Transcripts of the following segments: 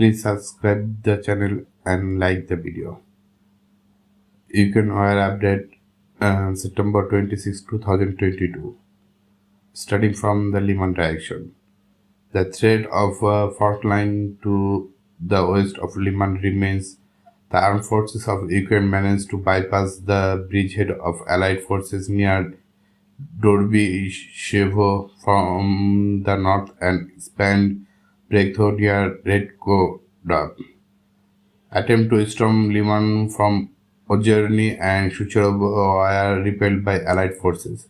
Please subscribe the channel and like the video. Ukraine Oil update September 26, 2022. Starting from the Lyman direction. The threat of a fault line to the west of Lyman remains. The armed forces of Ukraine managed to bypass the bridgehead of Allied forces near Dorby-Shevo from the north and expand breakthrough near Redko-Dub. Attempt to storm Lyman from Ozerny and Shucherovo were repelled by Allied forces.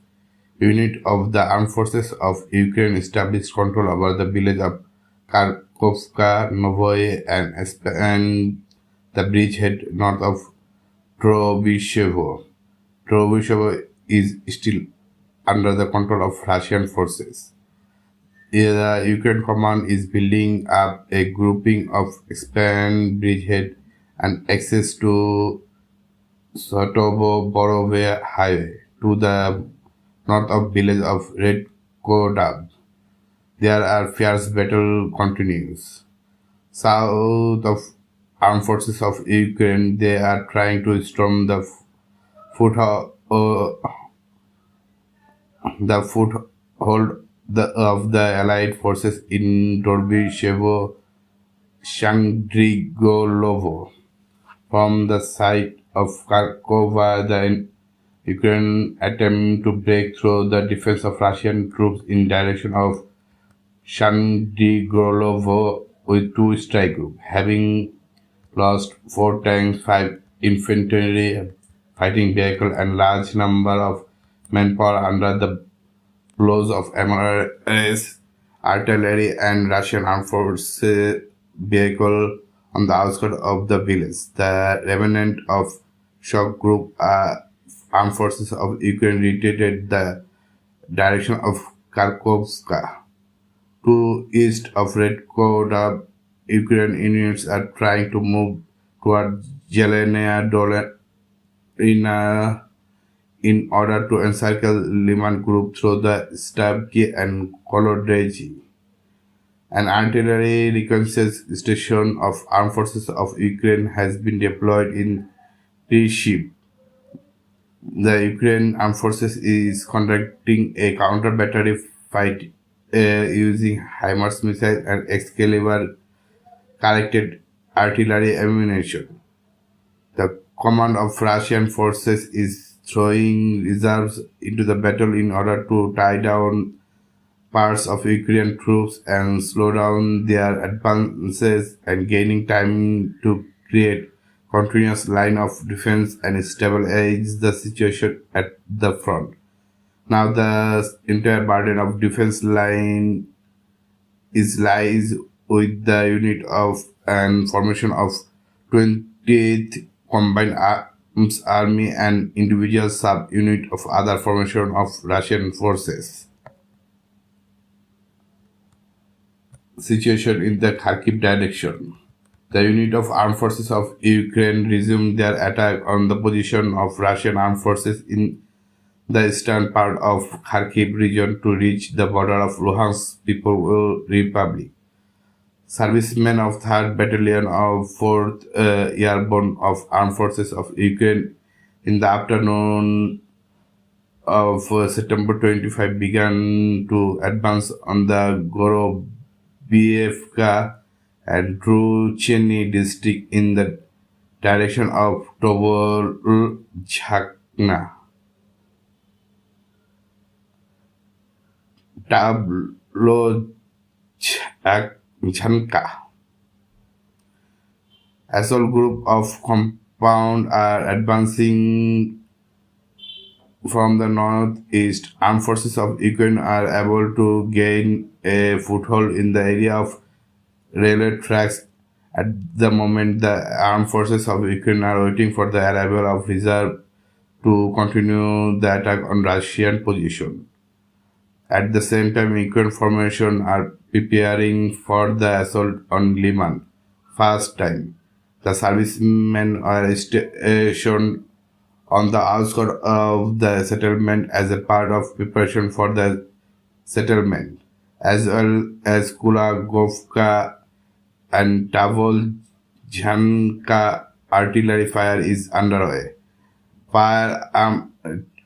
Unit of the armed forces of Ukraine established control over the village of Kharkovka, Novoye and expand the bridgehead north of Drobyshevo. Drobyshevo is still under the control of Russian forces. The Ukraine command is building up a grouping of expand bridgehead and access to Sotovo-Borove highway to the north of village of Redko-Dub. There are fierce battle continues. South of armed forces of Ukraine, they are trying to storm the foothold of the Allied forces in Dorby-Shevo, Shangdrigolovo. From the site of Kharkov, the Ukraine attempt to break through the defense of Russian troops in direction of Shangdrigolovo with two strike groups, having lost 4 tanks, 5 infantry fighting vehicles, and large number of manpower under the blows of MRS, artillery, and Russian armed forces vehicle on the outskirts of the village. The remnant of shock group armed forces of Ukraine retreated the direction of Kharkovka. To east of Redko-Dub, Ukrainian units are trying to move toward Zelenia Dolina in order to encircle Lyman group through the Stavki and Kolodreji. An artillery reconnaissance station of armed forces of Ukraine has been deployed in Kherson. The Ukrainian armed forces is conducting a counter-battery fight using HIMARS missiles and Excalibur-corrected artillery ammunition. The command of Russian forces is throwing reserves into the battle in order to tie down parts of Ukrainian troops and slow down their advances and gaining time to create continuous line of defense and stabilize the situation at the front. Now the entire burden of defense line lies with the unit of and formation of 20th Combined Arms Army and individual sub-unit of other formation of Russian forces. Situation in the Kharkiv direction. The unit of armed forces of Ukraine resumed their attack on the position of Russian armed forces in the eastern part of Kharkiv region to reach the border of Luhansk People's Republic. Servicemen of 3rd Battalion of 4th Airborne of Armed Forces of Ukraine in the afternoon of September 25 began to advance on the Gorobievka and Drucheny district in the direction of Tobolchakna. Tablochka. Assault group of compound are advancing from the northeast. Armed forces of Ukraine are able to gain a foothold in the area of railway tracks. At the moment, the armed forces of Ukraine are waiting for the arrival of reserve to continue the attack on Russian position. At the same time, Ukraine formation are preparing for the assault on Lyman. First time, the servicemen are stationed on the outskirts of the settlement as a part of preparation for the settlement, as well as Kulagovka and Tavol Jhanka artillery fire is underway. Fire,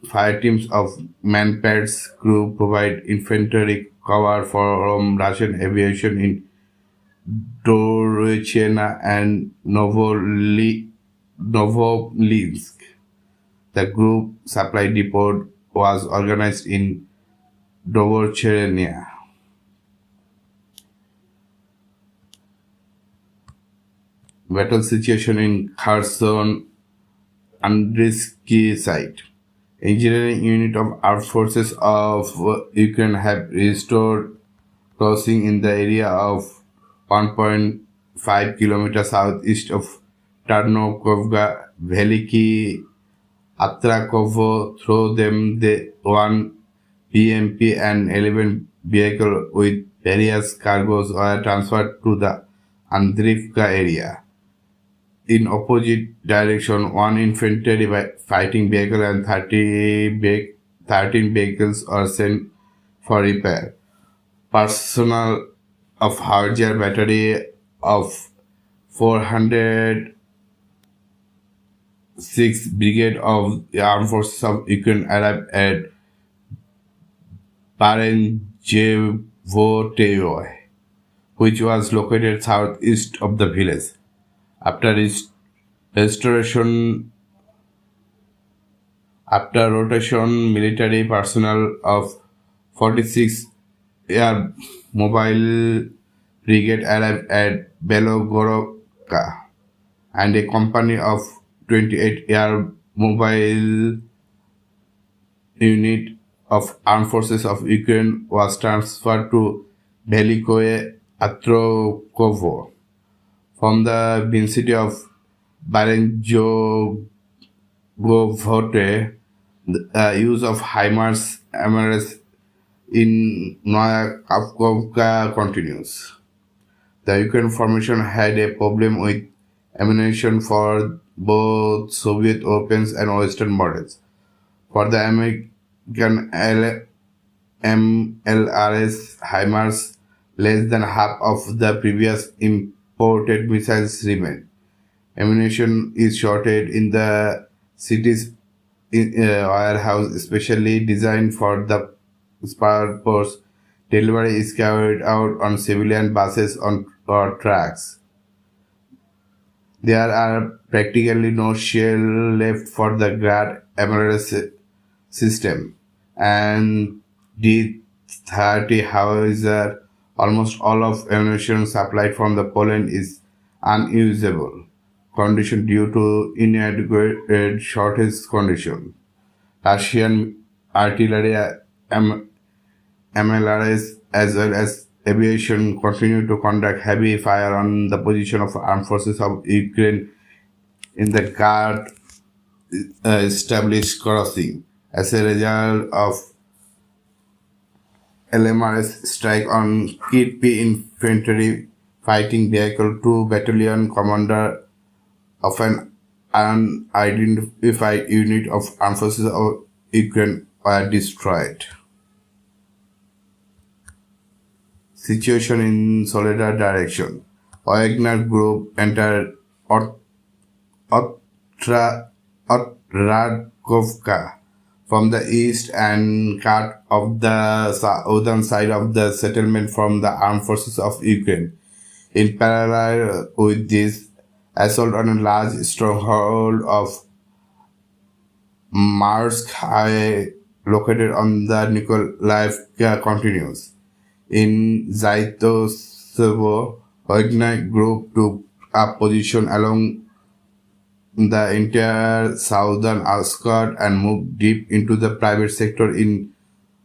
fire teams of Manpad's crew provide infantry cover from Russian aviation in Dorochena and Novolinsk. The group supply depot was organized in Dorochena. Battle situation in Kherson Andrisky site. Engineering unit of armed forces of Ukraine have restored crossing in the area of 1.5 kilometers southeast of Tarnokovga, Veliki Atrakovo. Through them the one PMP and 11 vehicle with various cargoes were transferred to the Andrivka area. In opposite direction, one infantry fighting vehicle and 13 vehicles are sent for repair. Personnel of Harjar battery of 406 Brigade of the Armed Forces of Ukraine arrived at Barenjevoteyoy, which was located southeast of the village. After rotation, military personnel of 46 Air Mobile Brigade arrived at Belogorivka, and a company of 28 Air Mobile Unit of Armed Forces of Ukraine was transferred to Velikoye Atrokovo. From the vicinity of Barenjogovote, the use of HIMARS MRS in Noya Kavkovka continues. The Ukraine formation had a problem with ammunition for both Soviet weapons and Western models. For the American MLRS HIMARS, less than half of the previous imported missiles remain. Ammunition is shorted in the city's warehouse, especially designed for the purpose. Delivery is carried out on civilian buses or trucks. There are practically no shell left for the Grad MLRS system, and D-30 howitzer. Almost all of ammunition supplied from the Poland is unusable condition due to inadequate shortage condition. Russian artillery, MLRS as well as aviation continue to conduct heavy fire on the position of armed forces of Ukraine in the guard established crossing. As a result of LMRS strike on Kirpi infantry fighting vehicle, 2 battalion commander of an unidentified unit of armed forces of Ukraine were destroyed. Situation in Soledar direction. Wagner group entered Otradkovka from the east and cut off the southern side of the settlement from the armed forces of Ukraine. In parallel with this, assault on a large stronghold of Marsk High located on the Nikolaevka continues. In Zaitosevo, Wagner group took up position along the entire southern outskirts and moved deep into the private sector in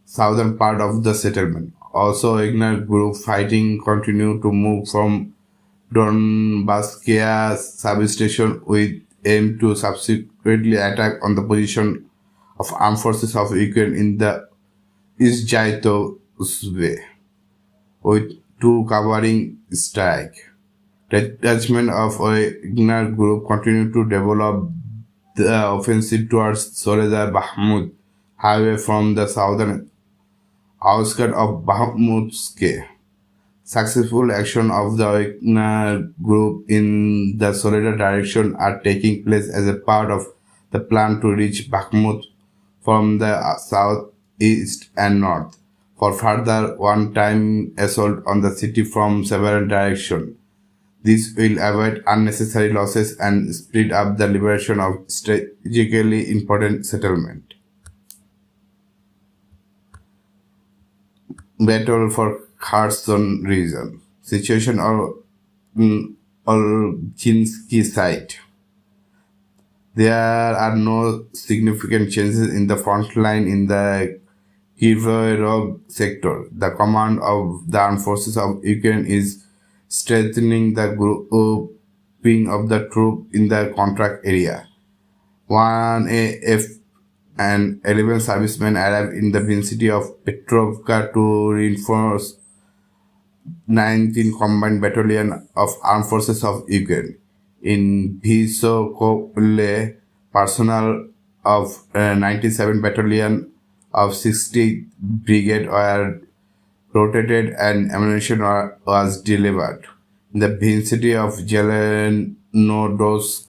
southern part of the settlement. Also, Wagner group fighting continued to move from Donbasskaya substation with aim to subsequently attack on the position of armed forces of Ukraine in the East Zaitosve with 2 covering strike. Detachment of Wagner group continued to develop the offensive towards Soledar Bahmud highway from the southern outskirts of Bahmutske. Successful action of the Wagner group in the Soledar direction are taking place as a part of the plan to reach Bahmud from the south, east, and north for further one-time assault on the city from several directions. This will avoid unnecessary losses and speed up the liberation of strategically important settlement. Battle for Kherson region. Situation on Olchinsky site. There are no significant changes in the front line in the Kherson sector. The command of the armed forces of Ukraine is strengthening the grouping of the troops in the contract area. 1AF and 11 servicemen arrived in the vicinity of Petrovka to reinforce 19th Combined Battalion of Armed Forces of Ukraine. In Visokole, personnel of 97 Battalion of 60th Brigade were rotated and ammunition was delivered. In the vicinity of Zelenodosk,